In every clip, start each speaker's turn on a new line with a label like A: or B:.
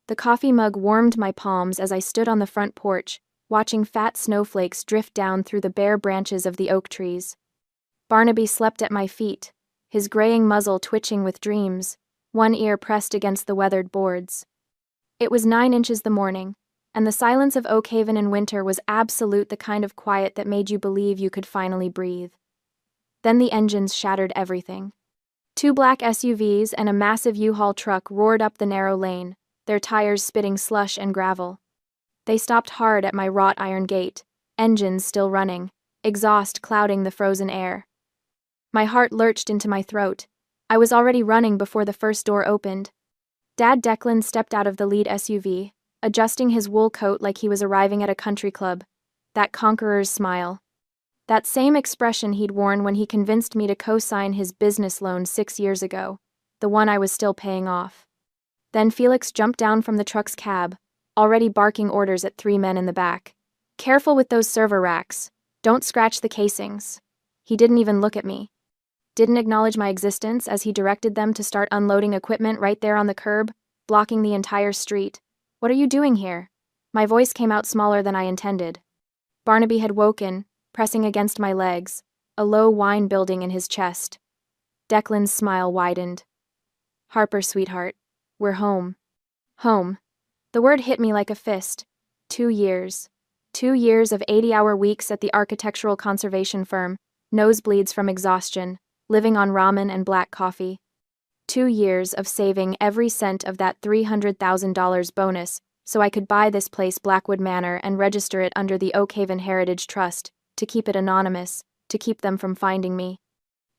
A: The coffee mug warmed my palms as I stood on the front porch, watching fat snowflakes drift down through the bare branches of the oak trees. Barnaby slept at my feet, his graying muzzle twitching with dreams, one ear pressed against the weathered boards. It was 9 inches the morning, and the silence of Oak Haven in winter was absolute, the kind of quiet that made you believe you could finally breathe. Then the engines shattered everything. 2 black SUVs and a massive U-Haul truck roared up the narrow lane, their tires spitting slush and gravel. They stopped hard at my wrought iron gate, engines still running, exhaust clouding the frozen air. My heart lurched into my throat. I was already running before the first door opened. Dad Declan stepped out of the lead SUV, adjusting his wool coat like he was arriving at a country club. That conqueror's smile. That same expression he'd worn when he convinced me to co-sign his business loan 6 years ago, the one I was still paying off. Then Felix jumped down from the truck's cab, already barking orders at 3 men in the back. "Careful with those server racks. Don't scratch the casings." He didn't even look at me. Didn't acknowledge my existence as he directed them to start unloading equipment right there on the curb, blocking the entire street. "What are you doing here?" My voice came out smaller than I intended. Barnaby had woken, pressing against my legs, a low whine building in his chest. Declan's smile widened. "Harper, sweetheart, we're home." Home. The word hit me like a fist. 2 years. 2 years of 80-hour weeks at the architectural conservation firm, nosebleeds from exhaustion, living on ramen and black coffee. 2 years of saving every cent of that $300,000 bonus so I could buy this place, Blackwood Manor, and register it under the Oak Haven Heritage Trust, to keep it anonymous, to keep them from finding me.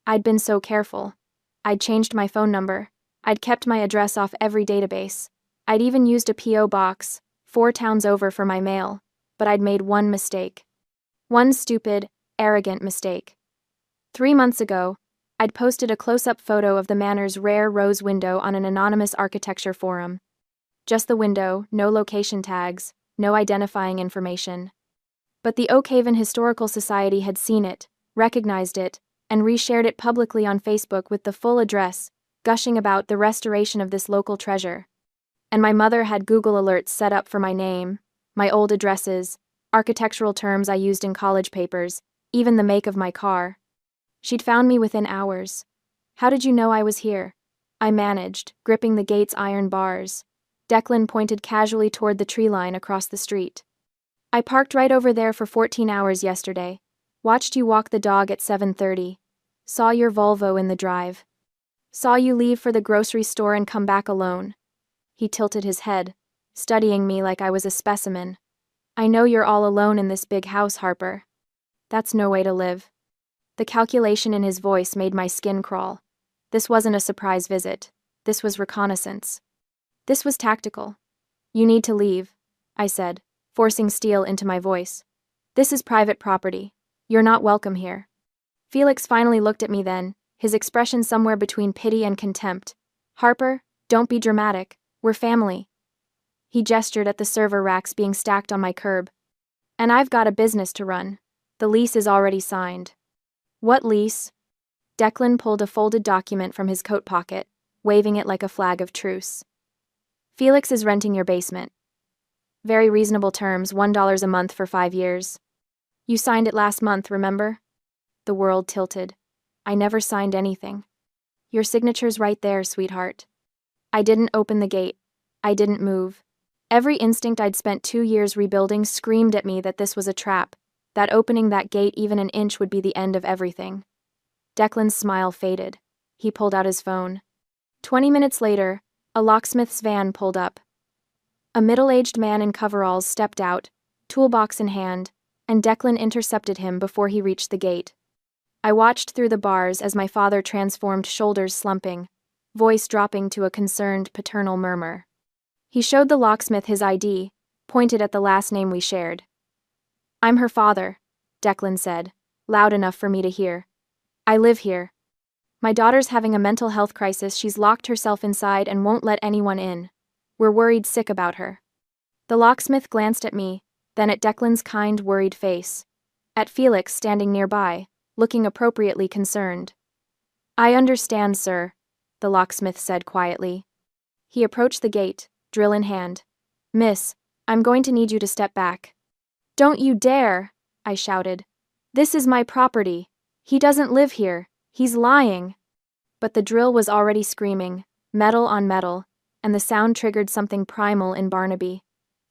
A: I'd been so careful. I'd changed my phone number. I'd kept my address off every database. I'd even used a P.O. box, 4 towns over, for my mail. But I'd made one mistake. One stupid, arrogant mistake. 3 months ago, I'd posted a close-up photo of the Manor's rare rose window on an anonymous architecture forum. Just the window, no location tags, no identifying information. But the Oak Haven Historical Society had seen it, recognized it, and reshared it publicly on Facebook with the full address, gushing about the restoration of this local treasure. And my mother had Google alerts set up for my name, my old addresses, architectural terms I used in college papers, even the make of my car. She'd found me within hours. "How did you know I was here?" I managed, gripping the gate's iron bars. Declan pointed casually toward the tree line across the street. "I parked right over there for 14 hours yesterday. Watched you walk the dog at 7:30. Saw your Volvo in the drive. Saw you leave for the grocery store and come back alone." He tilted his head, studying me like I was a specimen. "I know you're all alone in this big house, Harper. That's no way to live." The calculation in his voice made my skin crawl. This wasn't a surprise visit. This was reconnaissance. This was tactical. "You need to leave," I said, forcing steel into my voice. "This is private property. You're not welcome here." Felix finally looked at me then, his expression somewhere between pity and contempt. "Harper, don't be dramatic. We're family." He gestured at the server racks being stacked on my curb. "And I've got a business to run. The lease is already signed." "What lease?" Declan pulled a folded document from his coat pocket, waving it like a flag of truce. "Felix is renting your basement. Very reasonable terms, $1 a month for 5 years. You signed it last month, remember?" The world tilted. "I never signed anything." "Your signature's right there, sweetheart." I didn't open the gate. I didn't move. Every instinct I'd spent 2 years rebuilding screamed at me that this was a trap, that opening that gate even an inch would be the end of everything. Declan's smile faded. He pulled out his phone. 20 minutes later, a locksmith's van pulled up. A middle-aged man in coveralls stepped out, toolbox in hand, and Declan intercepted him before he reached the gate. I watched through the bars as my father transformed, shoulders slumping, voice dropping to a concerned, paternal murmur. He showed the locksmith his ID, pointed at the last name we shared. "I'm her father," Declan said, loud enough for me to hear. "I live here. My daughter's having a mental health crisis. She's locked herself inside and won't let anyone in. We're worried sick about her." The locksmith glanced at me, then at Declan's kind, worried face, at Felix standing nearby, looking appropriately concerned. "I understand, sir," the locksmith said quietly. He approached the gate, drill in hand. "Miss, I'm going to need you to step back." "Don't you dare!" I shouted. "This is my property. He doesn't live here. He's lying." But the drill was already screaming, metal on metal, and the sound triggered something primal in Barnaby.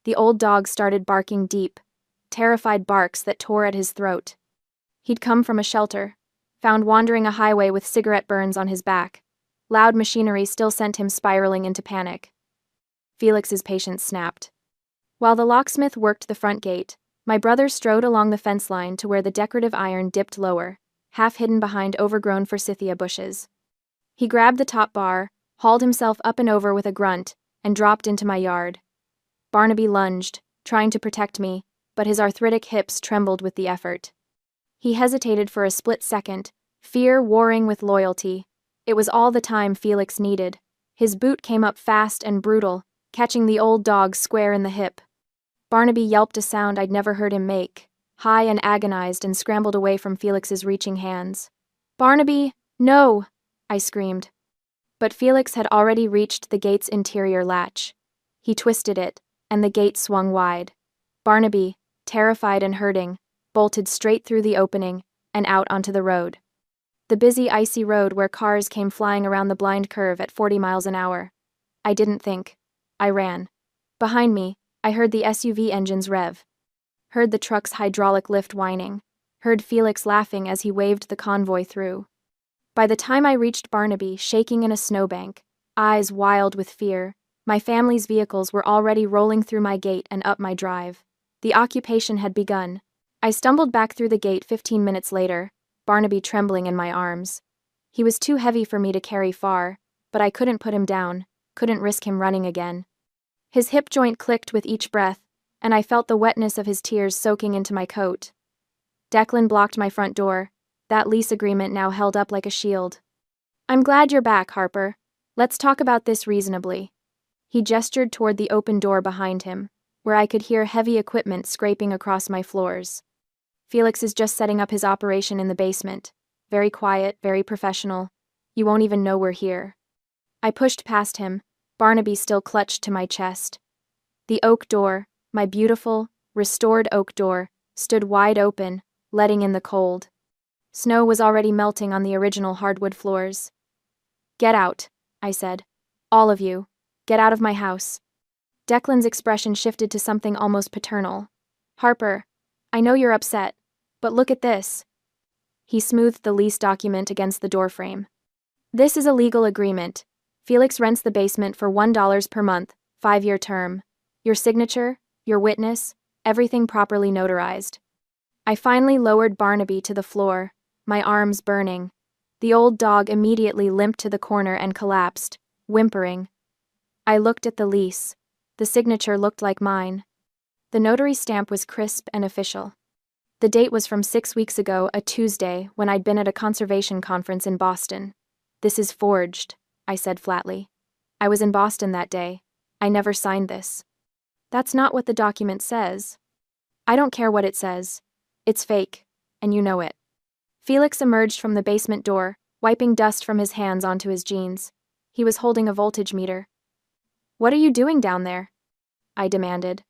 A: The old dog started barking deep, terrified barks that tore at his throat. He'd come from a shelter, found wandering a highway with cigarette burns on his back. Loud machinery still sent him spiraling into panic. Felix's patience snapped. While the locksmith worked the front gate, my brother strode along the fence line to where the decorative iron dipped lower, half hidden behind overgrown forsythia bushes. He grabbed the top bar, hauled himself up and over with a grunt, and dropped into my yard. Barnaby lunged, trying to protect me, but his arthritic hips trembled with the effort. He hesitated for a split second, fear warring with loyalty. It was all the time Felix needed. His boot came up fast and brutal, catching the old dog square in the hip. Barnaby yelped a sound I'd never heard him make, high and agonized, and scrambled away from Felix's reaching hands. "Barnaby, no!" I screamed. But Felix had already reached the gate's interior latch. He twisted it, and the gate swung wide. Barnaby, terrified and hurting, bolted straight through the opening and out onto the road. The busy, icy road where cars came flying around the blind curve at 40 miles an hour. I didn't think. I ran. Behind me, I heard the SUV engines rev. Heard the truck's hydraulic lift whining. Heard Felix laughing as he waved the convoy through. By the time I reached Barnaby, shaking in a snowbank, eyes wild with fear, my family's vehicles were already rolling through my gate and up my drive. The occupation had begun. I stumbled back through the gate 15 minutes later, Barnaby trembling in my arms. He was too heavy for me to carry far, but I couldn't put him down, couldn't risk him running again. His hip joint clicked with each breath, and I felt the wetness of his tears soaking into my coat. Declan blocked my front door, that lease agreement now held up like a shield. "I'm glad you're back, Harper. Let's talk about this reasonably." He gestured toward the open door behind him, where I could hear heavy equipment scraping across my floors. "Felix is just setting up his operation in the basement. Very quiet, very professional. You won't even know we're here." I pushed past him, Barnaby still clutched to my chest. The oak door, my beautiful, restored oak door, stood wide open, letting in the cold. Snow was already melting on the original hardwood floors. "Get out," I said. "All of you. Get out of my house." Declan's expression shifted to something almost paternal. "Harper, I know you're upset, but look at this." He smoothed the lease document against the doorframe. "This is a legal agreement. Felix rents the basement for $1 per month, 5-year term. Your signature, your witness, everything properly notarized." I finally lowered Barnaby to the floor, my arms burning. The old dog immediately limped to the corner and collapsed, whimpering. I looked at the lease. The signature looked like mine. The notary stamp was crisp and official. The date was from 6 weeks ago, a Tuesday, when I'd been at a conservation conference in Boston. "This is forged," I said flatly. "I was in Boston that day. I never signed this." "That's not what the document says." "I don't care what it says. It's fake, and you know it." Felix emerged from the basement door, wiping dust from his hands onto his jeans. He was holding a voltage meter. "What are you doing down there?" I demanded.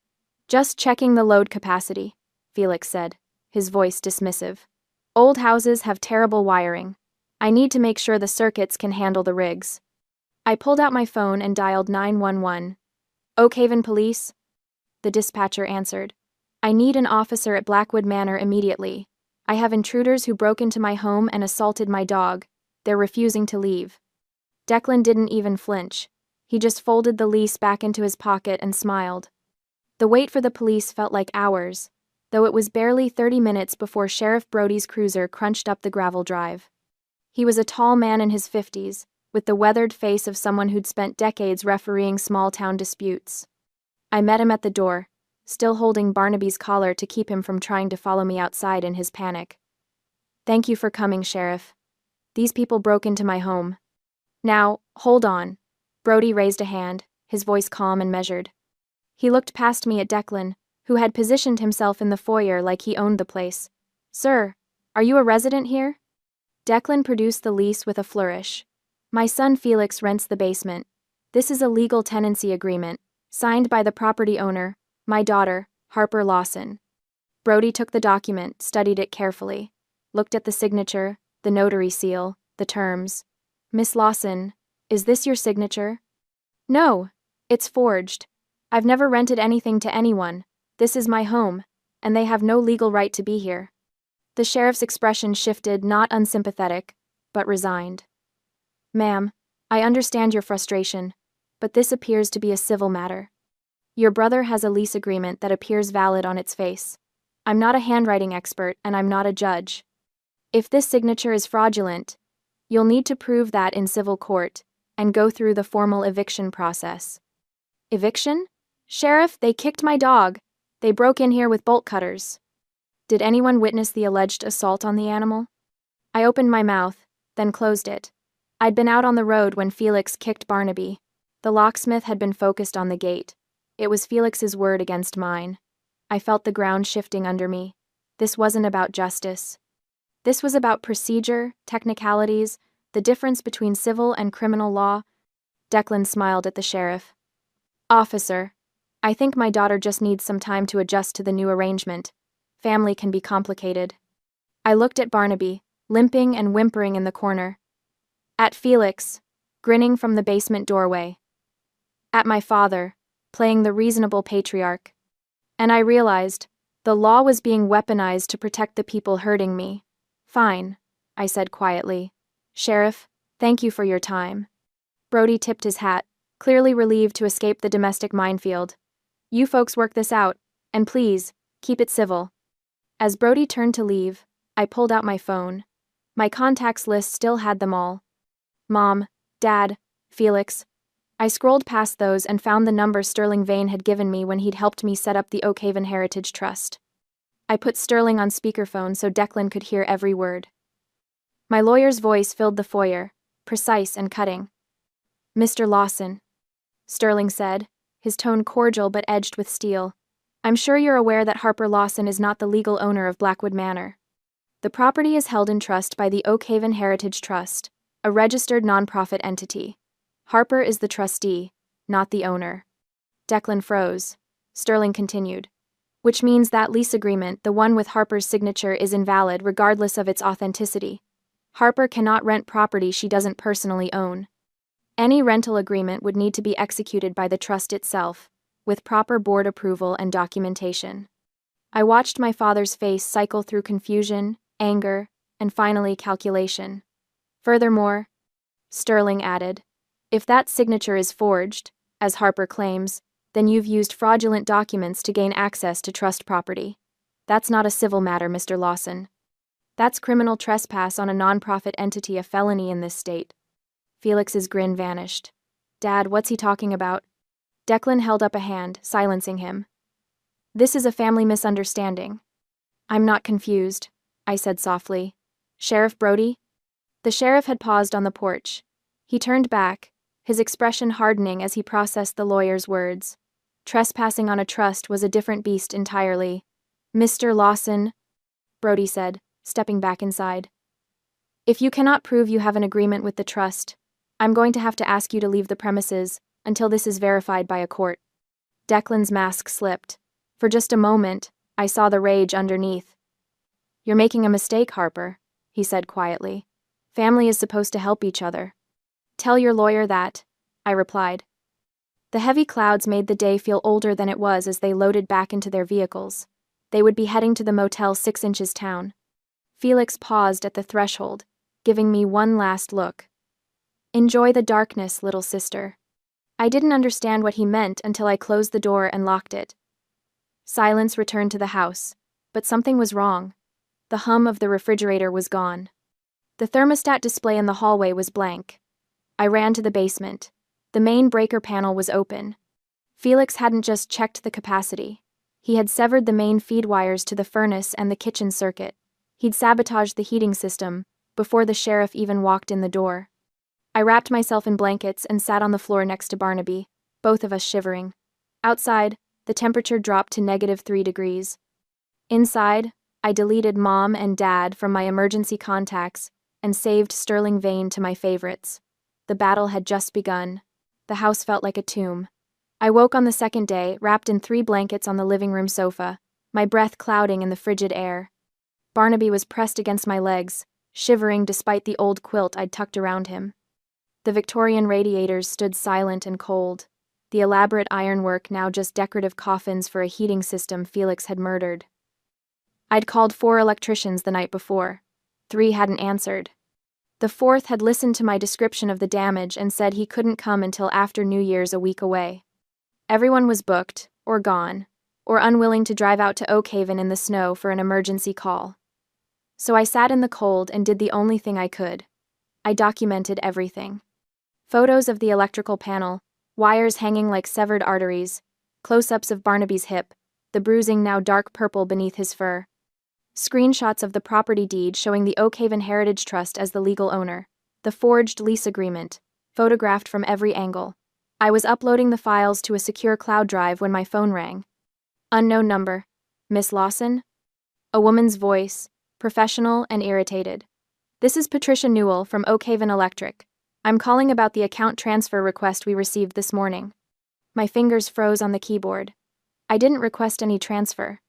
A: "Just checking the load capacity," Felix said, his voice dismissive. "Old houses have terrible wiring. I need to make sure the circuits can handle the rigs." I pulled out my phone and dialed 911. "Oak Haven Police?" The dispatcher answered. "I need an officer at Blackwood Manor immediately. I have intruders who broke into my home and assaulted my dog. They're refusing to leave." Declan didn't even flinch. He just folded the lease back into his pocket and smiled. The wait for the police felt like hours, though it was barely 30 minutes before Sheriff Brody's cruiser crunched up the gravel drive. He was a tall man in his 50s, with the weathered face of someone who'd spent decades refereeing small-town disputes. I met him at the door, still holding Barnaby's collar to keep him from trying to follow me outside in his panic. "Thank you for coming, Sheriff. These people broke into my home." "Now, hold on." Brody raised a hand, his voice calm and measured. He looked past me at Declan, who had positioned himself in the foyer like he owned the place. "Sir, are you a resident here?" Declan produced the lease with a flourish. "My son Felix rents the basement. This is a legal tenancy agreement. Signed by the property owner, my daughter, Harper Lawson. Brody took the document, studied it carefully, looked at the signature, the notary seal, the terms. Miss Lawson, is this your signature? No, it's forged. I've never rented anything to anyone. This is my home, and they have no legal right to be here. The sheriff's expression shifted, not unsympathetic, but resigned. Ma'am, I understand your frustration, but this appears to be a civil matter. Your brother has a lease agreement that appears valid on its face. I'm not a handwriting expert, and I'm not a judge. If this signature is fraudulent, you'll need to prove that in civil court and go through the formal eviction process. Eviction? Sheriff, they kicked my dog. They broke in here with bolt cutters. Did anyone witness the alleged assault on the animal? I opened my mouth, then closed it. I'd been out on the road when Felix kicked Barnaby. The locksmith had been focused on the gate. It was Felix's word against mine. I felt the ground shifting under me. This wasn't about justice. This was about procedure, technicalities, the difference between civil and criminal law. Declan smiled at the sheriff. Officer, I think my daughter just needs some time to adjust to the new arrangement. Family can be complicated. I looked at Barnaby, limping and whimpering in the corner. At Felix, grinning from the basement doorway. At my father, playing the reasonable patriarch. And I realized, the law was being weaponized to protect the people hurting me. Fine, I said quietly. Sheriff, thank you for your time. Brody tipped his hat, clearly relieved to escape the domestic minefield. You folks work this out, and please, keep it civil. As Brody turned to leave, I pulled out my phone. My contacts list still had them all. Mom, Dad, Felix. I scrolled past those and found the number Sterling Vane had given me when he'd helped me set up the Oakhaven Heritage Trust. I put Sterling on speakerphone so Declan could hear every word. My lawyer's voice filled the foyer, precise and cutting. Mr. Lawson, Sterling said, his tone cordial but edged with steel. I'm sure you're aware that Harper Lawson is not the legal owner of Blackwood Manor. The property is held in trust by the Oakhaven Heritage Trust, a registered nonprofit entity. Harper is the trustee, not the owner. Declan froze. Sterling continued. Which means that lease agreement, the one with Harper's signature, is invalid regardless of its authenticity. Harper cannot rent property she doesn't personally own. Any rental agreement would need to be executed by the trust itself, with proper board approval and documentation. I watched my father's face cycle through confusion, anger, and finally calculation. Furthermore, Sterling added, if that signature is forged, as Harper claims, then you've used fraudulent documents to gain access to trust property. That's not a civil matter, Mr. Lawson. That's criminal trespass on a nonprofit entity, a felony in this state. Felix's grin vanished. Dad, what's he talking about? Declan held up a hand, silencing him. This is a family misunderstanding. I'm not confused, I said softly. Sheriff Brody? The sheriff had paused on the porch. He turned back, his expression hardening as he processed the lawyer's words. Trespassing on a trust was a different beast entirely. Mr. Lawson, Brody said, stepping back inside. If you cannot prove you have an agreement with the trust, I'm going to have to ask you to leave the premises until this is verified by a court. Declan's mask slipped. For just a moment, I saw the rage underneath. You're making a mistake, Harper, he said quietly. Family is supposed to help each other. Tell your lawyer that, I replied. The heavy clouds made the day feel older than it was as they loaded back into their vehicles. They would be heading to the Motel 6 Inches town. Felix paused at the threshold, giving me one last look. Enjoy the darkness, little sister. I didn't understand what he meant until I closed the door and locked it. Silence returned to the house, but something was wrong. The hum of the refrigerator was gone. The thermostat display in the hallway was blank. I ran to the basement. The main breaker panel was open. Felix hadn't just checked the capacity. He had severed the main feed wires to the furnace and the kitchen circuit. He'd sabotaged the heating system before the sheriff even walked in the door. I wrapped myself in blankets and sat on the floor next to Barnaby, both of us shivering. Outside, the temperature dropped to -3 degrees. Inside, I deleted Mom and Dad from my emergency contacts and saved Sterling Vane to my favorites. The battle had just begun. The house felt like a tomb. I woke on the second day, wrapped in 3 blankets on the living room sofa, my breath clouding in the frigid air. Barnaby was pressed against my legs, shivering despite the old quilt I'd tucked around him. The Victorian radiators stood silent and cold, the elaborate ironwork now just decorative coffins for a heating system Felix had murdered. I'd called 4 electricians the night before. 3 hadn't answered. The 4th had listened to my description of the damage and said he couldn't come until after New Year's, a week away. Everyone was booked, or gone, or unwilling to drive out to Oakhaven in the snow for an emergency call. So I sat in the cold and did the only thing I could. I documented everything. Photos of the electrical panel, wires hanging like severed arteries, close-ups of Barnaby's hip, the bruising now dark purple beneath his fur. Screenshots of the property deed showing the Oakhaven Heritage Trust as the legal owner, the forged lease agreement, photographed from every angle. I was uploading the files to a secure cloud drive when my phone rang. Unknown number. Miss Lawson? A woman's voice, professional and irritated. This is Patricia Newell from Oakhaven Electric. I'm calling about the account transfer request we received this morning. My fingers froze on the keyboard. I didn't request any transfer.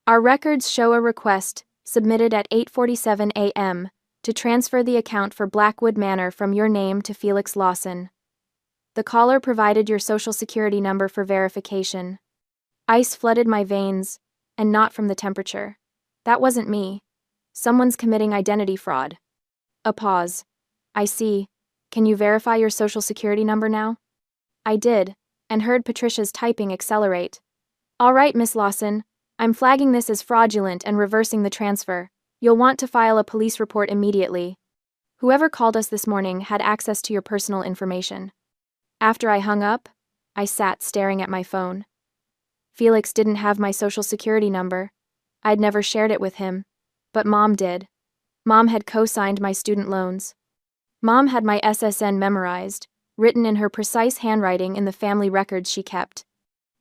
A: Our records show a request, submitted at 8:47 a.m., to transfer the account for Blackwood Manor from your name to Felix Lawson. The caller provided your social security number for verification. Ice flooded my veins, and not from the temperature. That wasn't me. Someone's committing identity fraud. A pause. I see. Can you verify your social security number now? I did, and heard Patricia's typing accelerate. All right, Miss Lawson. I'm flagging this as fraudulent and reversing the transfer. You'll want to file a police report immediately. Whoever called us this morning had access to your personal information. After I hung up, I sat staring at my phone. Felix didn't have my social security number. I'd never shared it with him. But Mom did. Mom had co-signed my student loans. Mom had my SSN memorized, written in her precise handwriting in the family records she kept.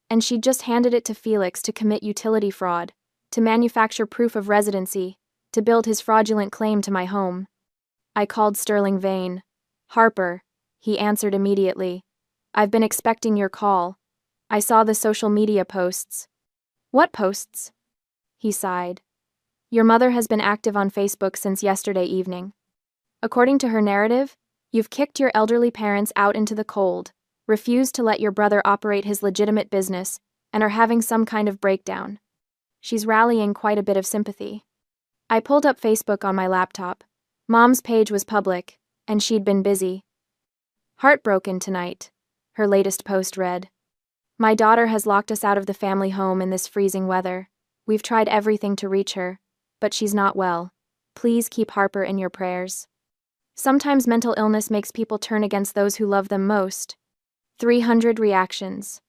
A: And she'd just handed it to Felix to commit utility fraud, to manufacture proof of residency, to build his fraudulent claim to my home. I called Sterling Vane. Harper, he answered immediately. I've been expecting your call. I saw the social media posts. What posts? He sighed. Your mother has been active on Facebook since yesterday evening. According to her narrative, you've kicked your elderly parents out into the cold, refused to let your brother operate his legitimate business, and are having some kind of breakdown. She's rallying quite a bit of sympathy. I pulled up Facebook on my laptop. Mom's page was public, and she'd been busy. Heartbroken tonight, her latest post read. My daughter has locked us out of the family home in this freezing weather. We've tried everything to reach her, but she's not well. Please keep Harper in your prayers. Sometimes mental illness makes people turn against those who love them most. 300 reactions.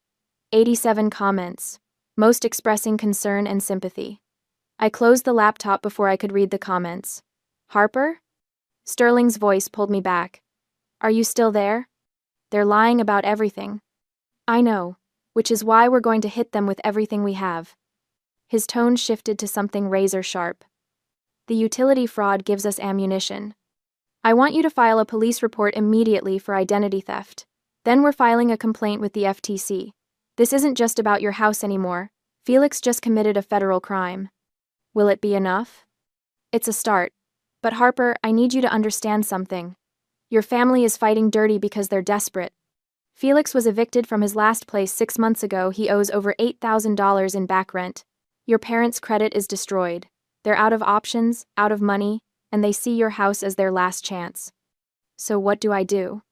A: 87 comments, most expressing concern and sympathy. I closed the laptop before I could read the comments. Harper? Sterling's voice pulled me back. Are you still there? They're lying about everything. I know, which is why we're going to hit them with everything we have. His tone shifted to something razor-sharp. The utility fraud gives us ammunition. I want you to file a police report immediately for identity theft. Then we're filing a complaint with the FTC. This isn't just about your house anymore. Felix just committed a federal crime. Will it be enough? It's a start. But Harper, I need you to understand something. Your family is fighting dirty because they're desperate. Felix was evicted from his last place 6 months ago. He owes over $8,000 in back rent. Your parents' credit is destroyed. They're out of options, out of money, and they see your house as their last chance. So what do?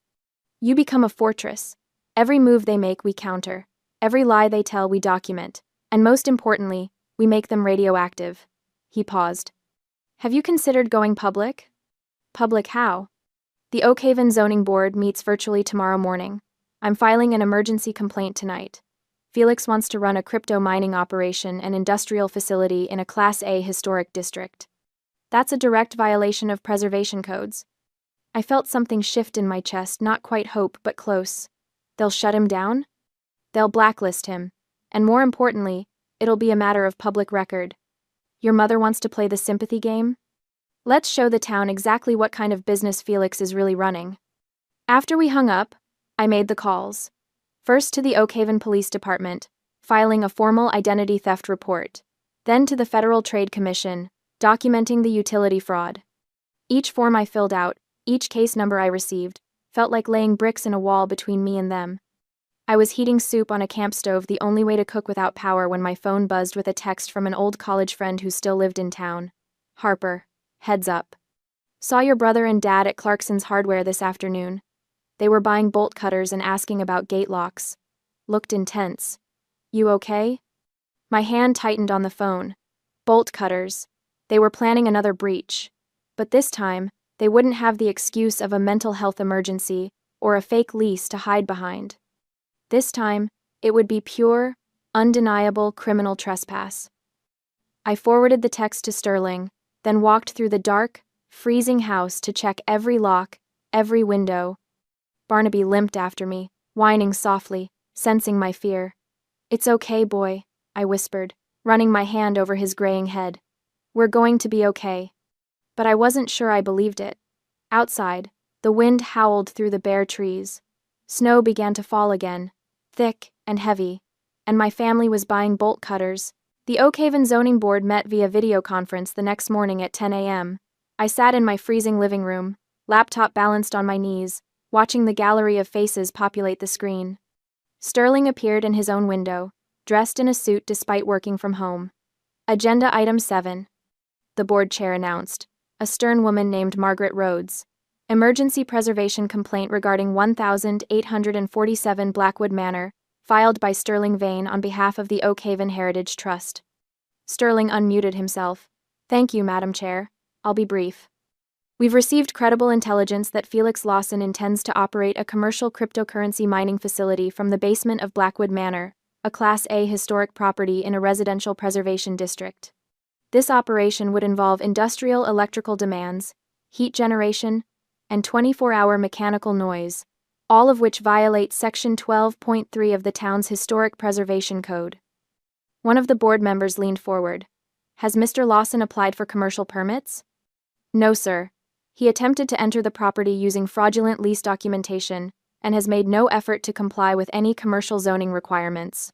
A: You become a fortress. Every move they make, we counter. Every lie they tell, we document. And most importantly, we make them radioactive. He paused. Have you considered going public? Public how? The Oakhaven Zoning Board meets virtually tomorrow morning. I'm filing an emergency complaint tonight. Felix wants to run a crypto mining operation and industrial facility in a Class A historic district. That's a direct violation of preservation codes. I felt something shift in my chest, not quite hope, but close. They'll shut him down? They'll blacklist him. And more importantly, it'll be a matter of public record. Your mother wants to play the sympathy game? Let's show the town exactly what kind of business Felix is really running. After we hung up, I made the calls. First to the Oakhaven Police Department, filing a formal identity theft report. Then to the Federal Trade Commission, documenting the utility fraud. Each form I filled out, each case number I received, felt like laying bricks in a wall between me and them. I was heating soup on a camp stove, the only way to cook without power, when my phone buzzed with a text from an old college friend who still lived in town. Harper, heads up. Saw your brother and dad at Clarkson's Hardware this afternoon. They were buying bolt cutters and asking about gate locks. Looked intense. You okay? My hand tightened on the phone. Bolt cutters. They were planning another breach. But this time, they wouldn't have the excuse of a mental health emergency or a fake lease to hide behind. This time, it would be pure, undeniable criminal trespass. I forwarded the text to Sterling, then walked through the dark, freezing house to check every lock, every window. Barnaby limped after me, whining softly, sensing my fear. It's okay, boy, I whispered, running my hand over his graying head. We're going to be okay. But I wasn't sure I believed it. Outside, the wind howled through the bare trees. Snow began to fall again, thick and heavy, and my family was buying bolt cutters. The Oakhaven Zoning Board met via video conference the next morning at 10 a.m. I sat in my freezing living room, laptop balanced on my knees, watching the gallery of faces populate the screen. Sterling appeared in his own window, dressed in a suit despite working from home. Agenda Item 7. The board chair announced. A stern woman named Margaret Rhodes. Emergency preservation complaint regarding 1847 Blackwood Manor, filed by Sterling Vane on behalf of the Oakhaven Heritage Trust. Sterling unmuted himself. Thank you, Madam Chair. I'll be brief. We've received credible intelligence that Felix Lawson intends to operate a commercial cryptocurrency mining facility from the basement of Blackwood Manor, a Class A historic property in a residential preservation district. This operation would involve industrial electrical demands, heat generation, and 24-hour mechanical noise, all of which violate Section 12.3 of the town's Historic Preservation Code. One of the board members leaned forward. Has Mr. Lawson applied for commercial permits? No, sir. He attempted to enter the property using fraudulent lease documentation and has made no effort to comply with any commercial zoning requirements.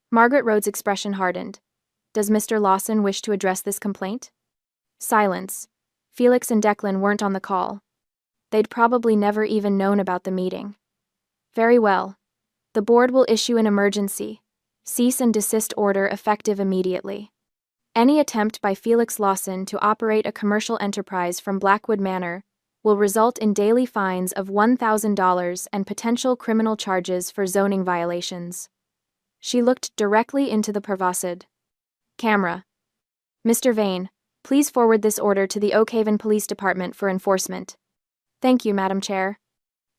A: Margaret Rhodes' expression hardened. Does Mr. Lawson wish to address this complaint? Silence. Felix and Declan weren't on the call. They'd probably never even known about the meeting. Very well. The board will issue an emergency, cease and desist order effective immediately. Any attempt by Felix Lawson to operate a commercial enterprise from Blackwood Manor will result in daily fines of $1,000 and potential criminal charges for zoning violations. She looked directly into the Pravasad. Camera. Mr. Vane, please forward this order to the Oakhaven Police Department for enforcement. Thank you, Madam Chair.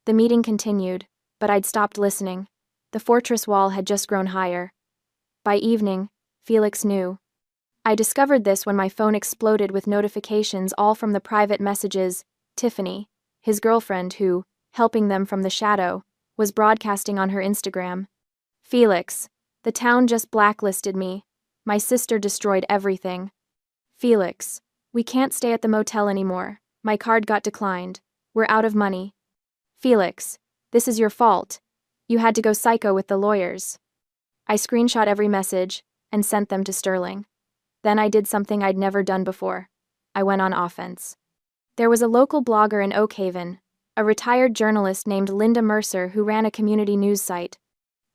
A: The meeting continued, but I'd stopped listening. The fortress wall had just grown higher. By evening, Felix knew. I discovered this when my phone exploded with notifications, all from the private messages Tiffany, his girlfriend who, helping them from the shadow, was broadcasting on her Instagram. Felix, the town just blacklisted me. My sister destroyed everything. Felix, we can't stay at the motel anymore. My card got declined. We're out of money. Felix, this is your fault. You had to go psycho with the lawyers. I screenshot every message and sent them to Sterling. Then I did something I'd never done before. I went on offense. There was a local blogger in Oakhaven, a retired journalist named Linda Mercer who ran a community news site.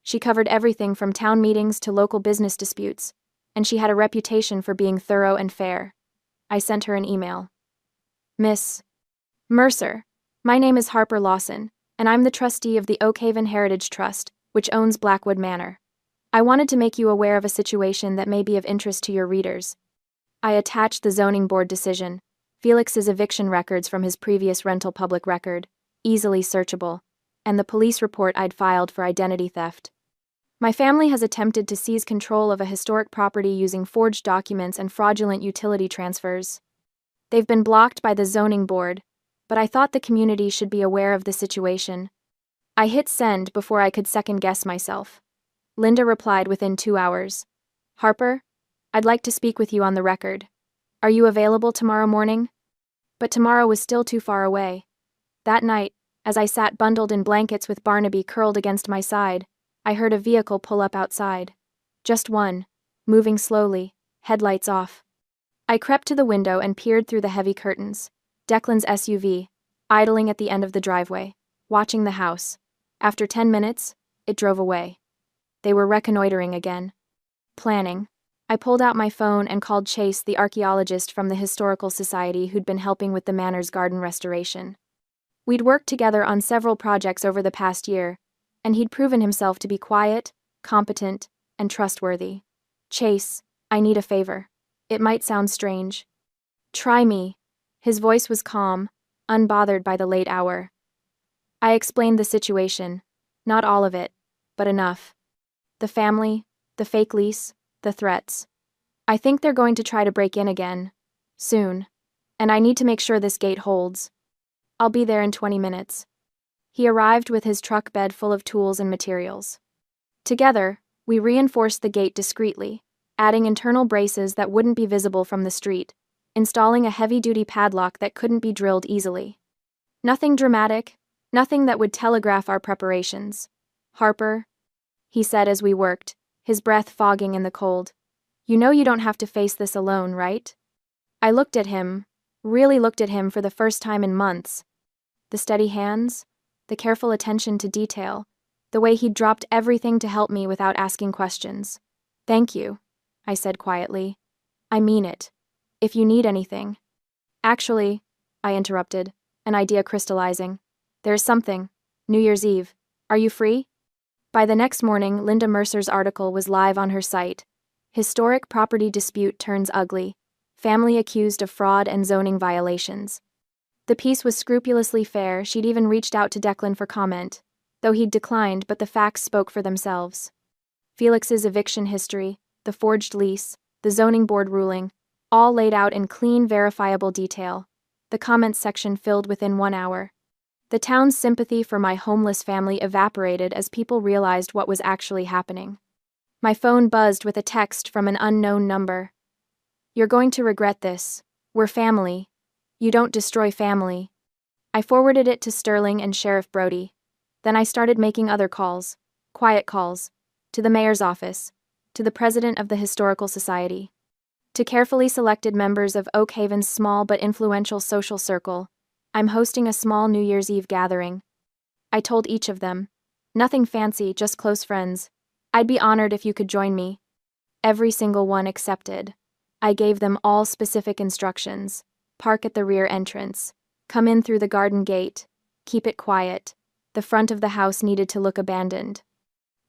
A: She covered everything from town meetings to local business disputes, and she had a reputation for being thorough and fair. I sent her an email. Miss Mercer, my name is Harper Lawson, and I'm the trustee of the Oakhaven Heritage Trust, which owns Blackwood Manor. I wanted to make you aware of a situation that may be of interest to your readers. I attached the zoning board decision, Felix's eviction records from his previous rental public record, easily searchable, and the police report I'd filed for identity theft. My family has attempted to seize control of a historic property using forged documents and fraudulent utility transfers. They've been blocked by the zoning board, but I thought the community should be aware of the situation. I hit send before I could second-guess myself. Linda replied within 2 hours. Harper, I'd like to speak with you on the record. Are you available tomorrow morning? But tomorrow was still too far away. That night, as I sat bundled in blankets with Barnaby curled against my side, I heard a vehicle pull up outside. Just one, moving slowly, headlights off. I crept to the window and peered through the heavy curtains. Declan's SUV, idling at the end of the driveway, watching the house. After 10 minutes, it drove away. They were reconnoitering again. Planning. I pulled out my phone and called Chase, the archaeologist from the Historical Society who'd been helping with the Manor's garden restoration. We'd worked together on several projects over the past year, and he'd proven himself to be quiet, competent, and trustworthy. Chase, I need a favor. It might sound strange. Try me. His voice was calm, unbothered by the late hour. I explained the situation. Not all of it, but enough. The family, the fake lease, the threats. I think they're going to try to break in again. Soon. And I need to make sure this gate holds. I'll be there in 20 minutes. He arrived with his truck bed full of tools and materials. Together, we reinforced the gate discreetly, adding internal braces that wouldn't be visible from the street, installing a heavy-duty padlock that couldn't be drilled easily. Nothing dramatic, nothing that would telegraph our preparations. Harper, he said as we worked, his breath fogging in the cold. You know you don't have to face this alone, right? I looked at him, really looked at him for the first time in months. The steady hands, the careful attention to detail, the way he'd dropped everything to help me without asking questions. Thank you, I said quietly. I mean it. If you need anything. Actually, I interrupted, an idea crystallizing. There's something. New Year's Eve. Are you free? By the next morning, Linda Mercer's article was live on her site. Historic property dispute turns ugly. Family accused of fraud and zoning violations. The piece was scrupulously fair. She'd even reached out to Declan for comment, though he'd declined, but the facts spoke for themselves. Felix's eviction history, the forged lease, the zoning board ruling, all laid out in clean, verifiable detail. The comments section filled within 1 hour. The town's sympathy for my homeless family evaporated as people realized what was actually happening. My phone buzzed with a text from an unknown number. You're going to regret this. We're family. You don't destroy family. I forwarded it to Sterling and Sheriff Brody. Then I started making other calls, quiet calls, to the mayor's office, to the president of the Historical Society, to carefully selected members of Oak Haven's small but influential social circle. I'm hosting a small New Year's Eve gathering. I told each of them. Nothing fancy, just close friends. I'd be honored if you could join me. Every single one accepted. I gave them all specific instructions. Park at the rear entrance. Come in through the garden gate. Keep it quiet. The front of the house needed to look abandoned.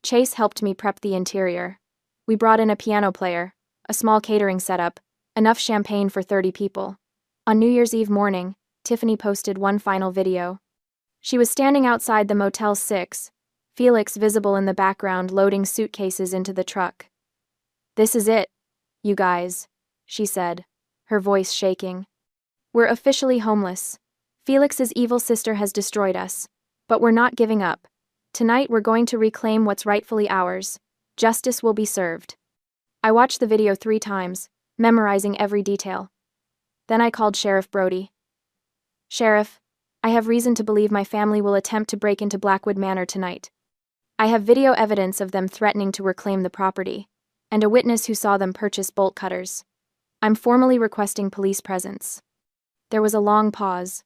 A: Chase helped me prep the interior. We brought in a piano player, a small catering setup, enough champagne for 30 people. On New Year's Eve morning, Tiffany posted one final video. She was standing outside the Motel 6, Felix visible in the background loading suitcases into the truck. This is it, you guys, she said, her voice shaking. We're officially homeless. Felix's evil sister has destroyed us, but we're not giving up. Tonight we're going to reclaim what's rightfully ours. Justice will be served. I watched the video 3 times, memorizing every detail. Then I called Sheriff Brody. Sheriff, I have reason to believe my family will attempt to break into Blackwood Manor tonight. I have video evidence of them threatening to reclaim the property, and a witness who saw them purchase bolt cutters. I'm formally requesting police presence. There was a long pause.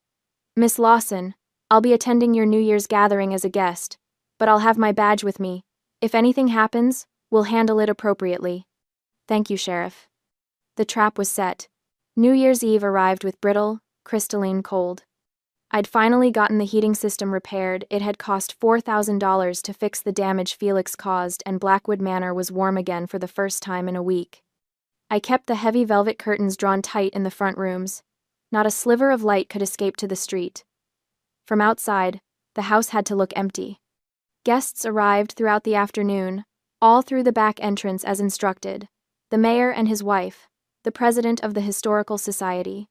A: Miss Lawson, I'll be attending your New Year's gathering as a guest, but I'll have my badge with me. If anything happens, we'll handle it appropriately. Thank you, Sheriff. The trap was set. New Year's Eve arrived with brittle, crystalline cold. I'd finally gotten the heating system repaired. It had cost $4,000 to fix the damage Felix caused, and Blackwood Manor was warm again for the first time in a week. I kept the heavy velvet curtains drawn tight in the front rooms. Not a sliver of light could escape to the street. From outside, the house had to look empty. Guests arrived throughout the afternoon, all through the back entrance as instructed. The mayor and his wife, the president of the Historical Society.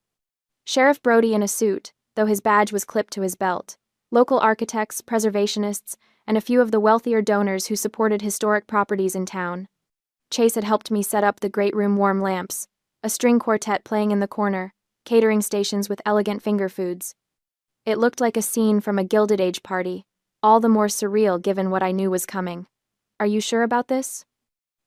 A: Sheriff Brody in a suit, though his badge was clipped to his belt. Local architects, preservationists, and a few of the wealthier donors who supported historic properties in town. Chase had helped me set up the great room warm lamps, a string quartet playing in the corner, catering stations with elegant finger foods. It looked like a scene from a Gilded Age party, all the more surreal given what I knew was coming. Are you sure about this?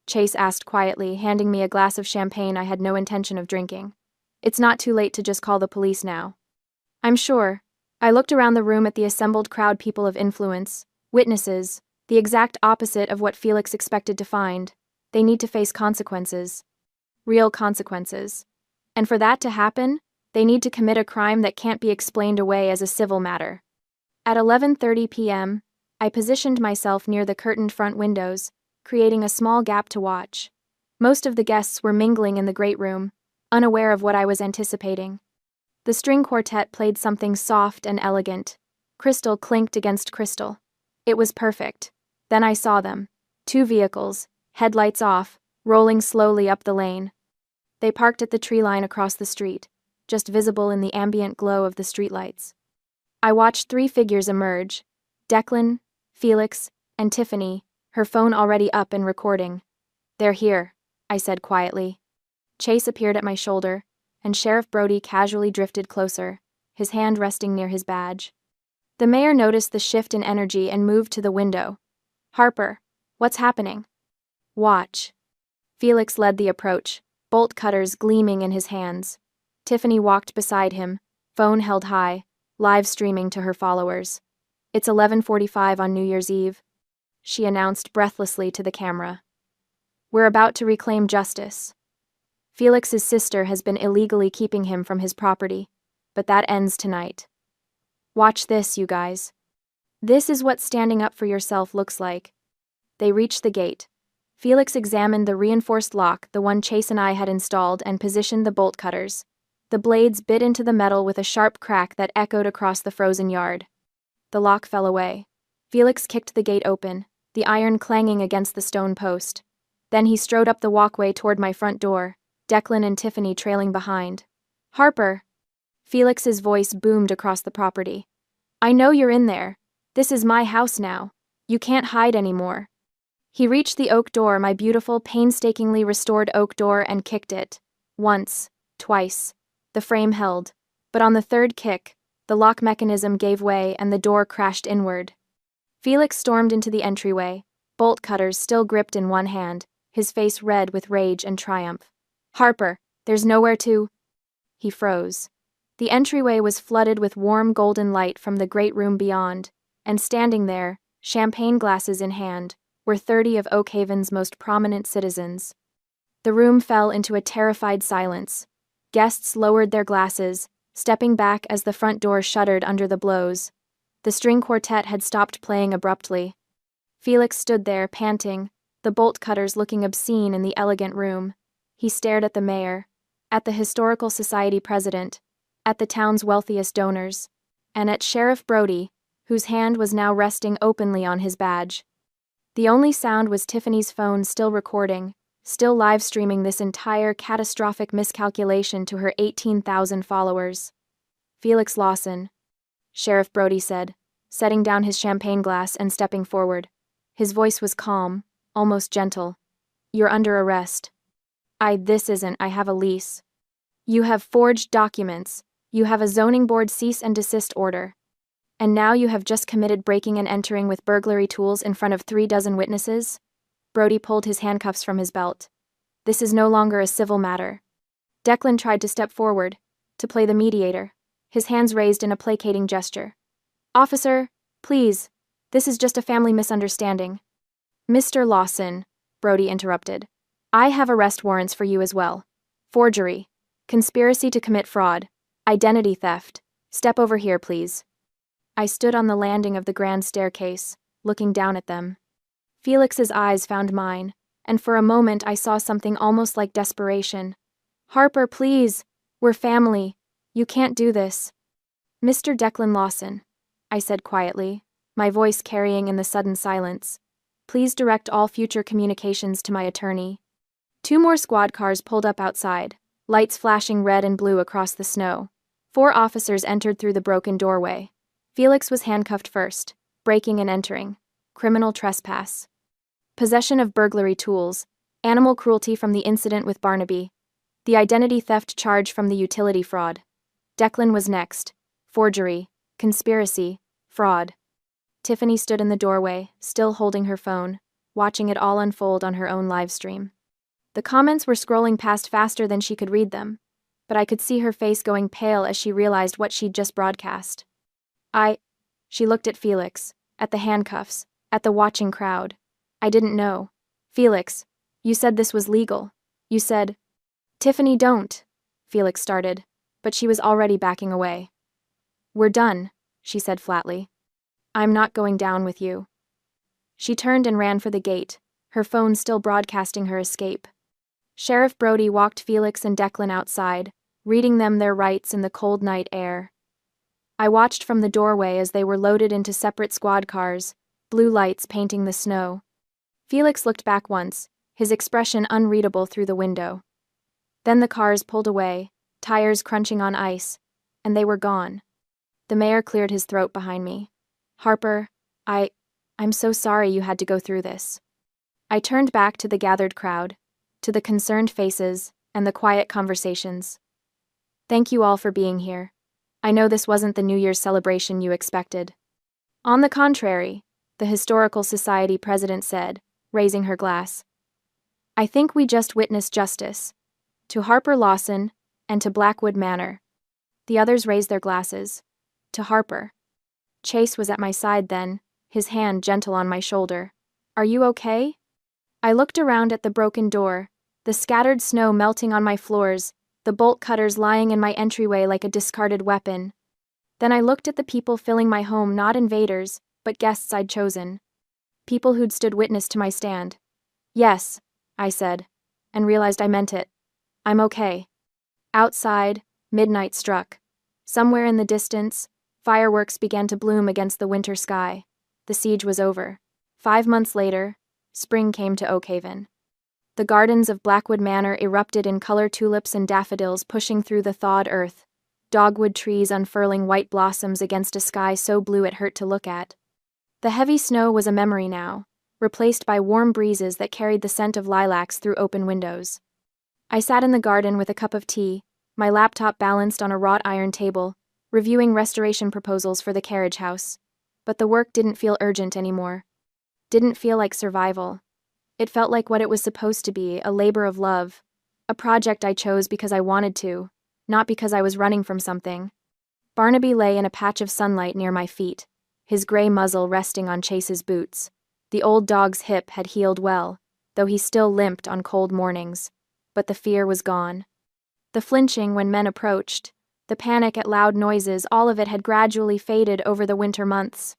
A: Chase asked quietly, handing me a glass of champagne I had no intention of drinking. It's not too late to just call the police now. I'm sure. I looked around the room at the assembled crowd, people of influence, witnesses, the exact opposite of what Felix expected to find. They need to face consequences. Real consequences. And for that to happen, they need to commit a crime that can't be explained away as a civil matter. At 11:30 p.m., I positioned myself near the curtained front windows, creating a small gap to watch. Most of the guests were mingling in the great room, unaware of what I was anticipating. The string quartet played something soft and elegant. Crystal clinked against crystal. It was perfect. Then I saw them. 2 vehicles, headlights off, rolling slowly up the lane. They parked at the tree line across the street, just visible in the ambient glow of the streetlights. I watched 3 figures emerge: Declan, Felix, and Tiffany, her phone already up and recording. They're here, I said quietly. Chase appeared at my shoulder, and Sheriff Brody casually drifted closer, his hand resting near his badge. The mayor noticed the shift in energy and moved to the window. Harper, what's happening? Watch. Felix led the approach, bolt cutters gleaming in his hands. Tiffany walked beside him, phone held high, live streaming to her followers. It's 11:45 on New Year's Eve, she announced breathlessly to the camera. We're about to reclaim justice. Felix's sister has been illegally keeping him from his property, but that ends tonight. Watch this, you guys. This is what standing up for yourself looks like. They reached the gate. Felix examined the reinforced lock, the one Chase and I had installed, and positioned the bolt cutters. The blades bit into the metal with a sharp crack that echoed across the frozen yard. The lock fell away. Felix kicked the gate open, the iron clanging against the stone post. Then he strode up the walkway toward my front door, Declan and Tiffany trailing behind. Harper! Felix's voice boomed across the property. I know you're in there. This is my house now. You can't hide anymore. He reached the oak door, my beautiful, painstakingly restored oak door, and kicked it. Once, twice. The frame held. But on the 3rd kick, the lock mechanism gave way and the door crashed inward. Felix stormed into the entryway, bolt cutters still gripped in one hand, his face red with rage and triumph. Harper, there's nowhere to... He froze. The entryway was flooded with warm golden light from the great room beyond, and standing there, champagne glasses in hand, were 30 of Oak Haven's most prominent citizens. The room fell into a terrified silence. Guests lowered their glasses, stepping back as the front door shuddered under the blows. The string quartet had stopped playing abruptly. Felix stood there, panting, the bolt cutters looking obscene in the elegant room. He stared at the mayor, at the Historical Society president, at the town's wealthiest donors, and at Sheriff Brody, whose hand was now resting openly on his badge. The only sound was Tiffany's phone still recording, still live streaming this entire catastrophic miscalculation to her 18,000 followers. Felix Lawson, Sheriff Brody said, setting down his champagne glass and stepping forward. His voice was calm, almost gentle. You're under arrest. I have a lease. You have forged documents. You have a zoning board cease and desist order. And now you have just committed breaking and entering with burglary tools in front of 36 witnesses? Brody pulled his handcuffs from his belt. This is no longer a civil matter. Declan tried to step forward, to play the mediator, his hands raised in a placating gesture. Officer, please, this is just a family misunderstanding. Mr. Lawson, Brody interrupted. I have arrest warrants for you as well. Forgery, conspiracy to commit fraud, identity theft. Step over here, please. I stood on the landing of the grand staircase, looking down at them. Felix's eyes found mine, and for a moment I saw something almost like desperation. Harper, please. We're family. You can't do this. Mr. Declan Lawson, I said quietly, my voice carrying in the sudden silence. Please direct all future communications to my attorney. 2 more squad cars pulled up outside, lights flashing red and blue across the snow. 4 officers entered through the broken doorway. Felix was handcuffed first, breaking and entering. Criminal trespass. Possession of burglary tools. Animal cruelty from the incident with Barnaby. The identity theft charge from the utility fraud. Declan was next. Forgery. Conspiracy. Fraud. Tiffany stood in the doorway, still holding her phone. watching it all unfold on her own live stream. The comments were scrolling past faster than she could read them, but I could see her face going pale as she realized what she'd just broadcast. She looked at Felix, at the handcuffs, at the watching crowd. I didn't know. Felix, you said this was legal. You said. Tiffany, don't. Felix started, but she was already backing away. We're done, she said flatly. I'm not going down with you. She turned and ran for the gate, her phone still broadcasting her escape. Sheriff Brody walked Felix and Declan outside, reading them their rights in the cold night air. I watched from the doorway as they were loaded into separate squad cars, blue lights painting the snow. Felix looked back once, his expression unreadable through the window. Then the cars pulled away, tires crunching on ice, and they were gone. The mayor cleared his throat behind me. Harper, I'm so sorry you had to go through this. I turned back to the gathered crowd, to the concerned faces, and the quiet conversations. Thank you all for being here. I know this wasn't the New Year's celebration you expected. On the contrary, the Historical Society president said, raising her glass. I think we just witnessed justice. To Harper Lawson, and to Blackwood Manor. The others raised their glasses. To Harper. Chase was at my side then, his hand gentle on my shoulder. Are you okay? I looked around at the broken door, the scattered snow melting on my floors, the bolt cutters lying in my entryway like a discarded weapon. Then I looked at the people filling my home, not invaders, but guests I'd chosen. People who'd stood witness to my stand. Yes, I said, and realized I meant it. I'm okay. Outside, midnight struck. Somewhere in the distance, fireworks began to bloom against the winter sky. The siege was over. 5 months later, spring came to Oakhaven. The gardens of Blackwood Manor erupted in color tulips and daffodils pushing through the thawed earth, dogwood trees unfurling white blossoms against a sky so blue it hurt to look at. The heavy snow was a memory now, replaced by warm breezes that carried the scent of lilacs through open windows. I sat in the garden with a cup of tea, my laptop balanced on a wrought iron table, reviewing restoration proposals for the carriage house. But the work didn't feel urgent anymore. Didn't feel like survival. It felt like what it was supposed to be, a labor of love. A project I chose because I wanted to, not because I was running from something. Barnaby lay in a patch of sunlight near my feet, his gray muzzle resting on Chase's boots. The old dog's hip had healed well, though he still limped on cold mornings. But the fear was gone. The flinching when men approached, the panic at loud noises, all of it had gradually faded over the winter months.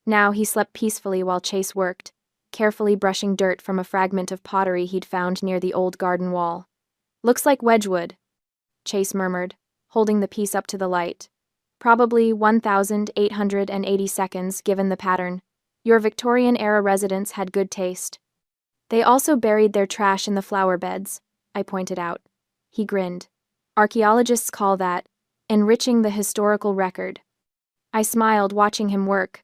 A: Now he slept peacefully while Chase worked, carefully brushing dirt from a fragment of pottery he'd found near the old garden wall. Looks like Wedgwood, Chase murmured, holding the piece up to the light. Probably 1,880 seconds, given the pattern. Your Victorian-era residents had good taste. They also buried their trash in the flower beds, I pointed out. He grinned. Archaeologists call that enriching the historical record. I smiled, watching him work.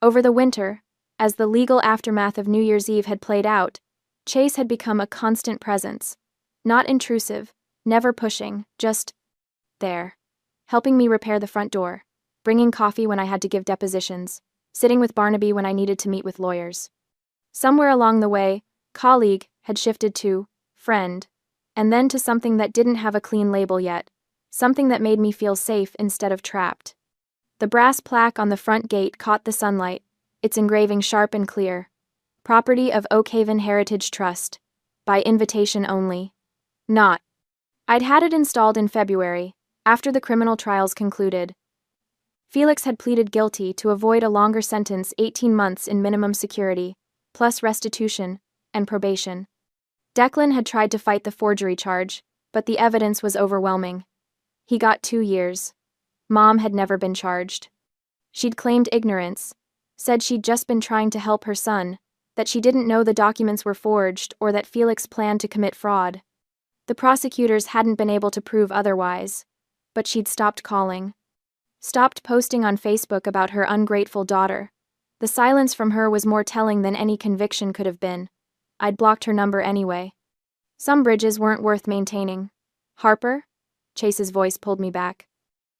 A: Over the winter, as the legal aftermath of New Year's Eve had played out, Chase had become a constant presence. Not intrusive, never pushing, just there. Helping me repair the front door, bringing coffee when I had to give depositions, sitting with Barnaby when I needed to meet with lawyers. Somewhere along the way, colleague had shifted to friend, and then to something that didn't have a clean label yet, something that made me feel safe instead of trapped. The brass plaque on the front gate caught the sunlight, its engraving sharp and clear. Property of Oakhaven Heritage Trust. By invitation only. Not. I'd had it installed in February, after the criminal trials concluded. Felix had pleaded guilty to avoid a longer sentence, 18 months in minimum security, plus restitution and probation. Declan had tried to fight the forgery charge, but the evidence was overwhelming. He got 2 years. Mom had never been charged. She'd claimed ignorance, said she'd just been trying to help her son, that she didn't know the documents were forged or that Felix planned to commit fraud. The prosecutors hadn't been able to prove otherwise, but she'd stopped calling. Stopped posting on Facebook about her ungrateful daughter. The silence from her was more telling than any conviction could have been. I'd blocked her number anyway. Some bridges weren't worth maintaining. Harper? Chase's voice pulled me back.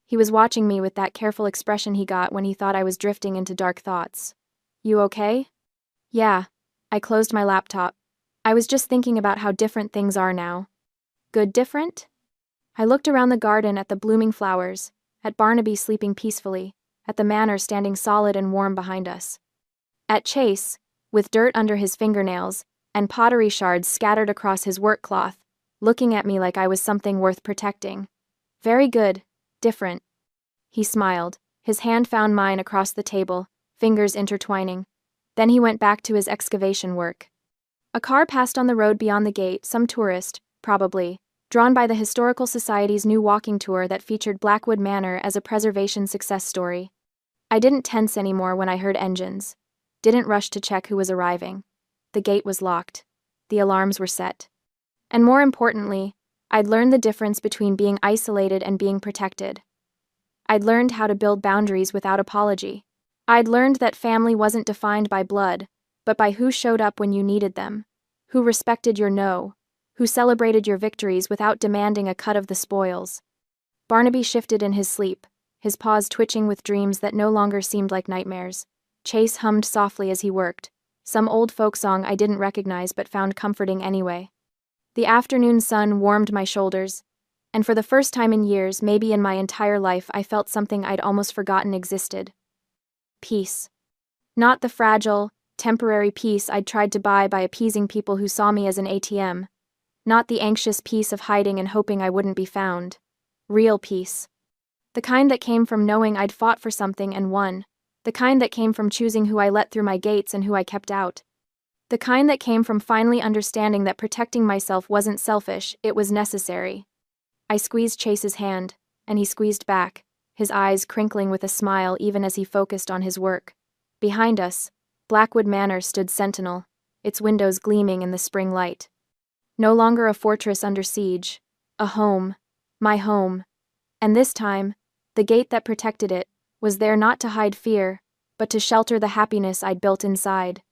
A: He was watching me with that careful expression he got when he thought I was drifting into dark thoughts. You okay? Yeah, I closed my laptop. I was just thinking about how different things are now. Good different? I looked around the garden at the blooming flowers, at Barnaby sleeping peacefully, at the manor standing solid and warm behind us. At Chase, with dirt under his fingernails, and pottery shards scattered across his work cloth, looking at me like I was something worth protecting. Very good, different. He smiled. His hand found mine across the table, fingers intertwining. Then he went back to his excavation work. A car passed on the road beyond the gate, some tourist, probably, drawn by the Historical Society's new walking tour that featured Blackwood Manor as a preservation success story. I didn't tense anymore when I heard engines. Didn't rush to check who was arriving. The gate was locked. The alarms were set. And more importantly, I'd learned the difference between being isolated and being protected. I'd learned how to build boundaries without apology. I'd learned that family wasn't defined by blood, but by who showed up when you needed them, who respected your no, who celebrated your victories without demanding a cut of the spoils. Barnaby shifted in his sleep, his paws twitching with dreams that no longer seemed like nightmares. Chase hummed softly as he worked, some old folk song I didn't recognize but found comforting anyway. The afternoon sun warmed my shoulders, and for the first time in years, maybe in my entire life, I felt something I'd almost forgotten existed. Peace. Not the fragile, temporary peace I'd tried to buy by appeasing people who saw me as an ATM. Not the anxious peace of hiding and hoping I wouldn't be found. Real peace. The kind that came from knowing I'd fought for something and won. The kind that came from choosing who I let through my gates and who I kept out. The kind that came from finally understanding that protecting myself wasn't selfish, it was necessary. I squeezed Chase's hand, and he squeezed back, his eyes crinkling with a smile even as he focused on his work. Behind us, Blackwood Manor stood sentinel, its windows gleaming in the spring light. No longer a fortress under siege, a home, my home. And this time, the gate that protected it was there not to hide fear, but to shelter the happiness I'd built inside.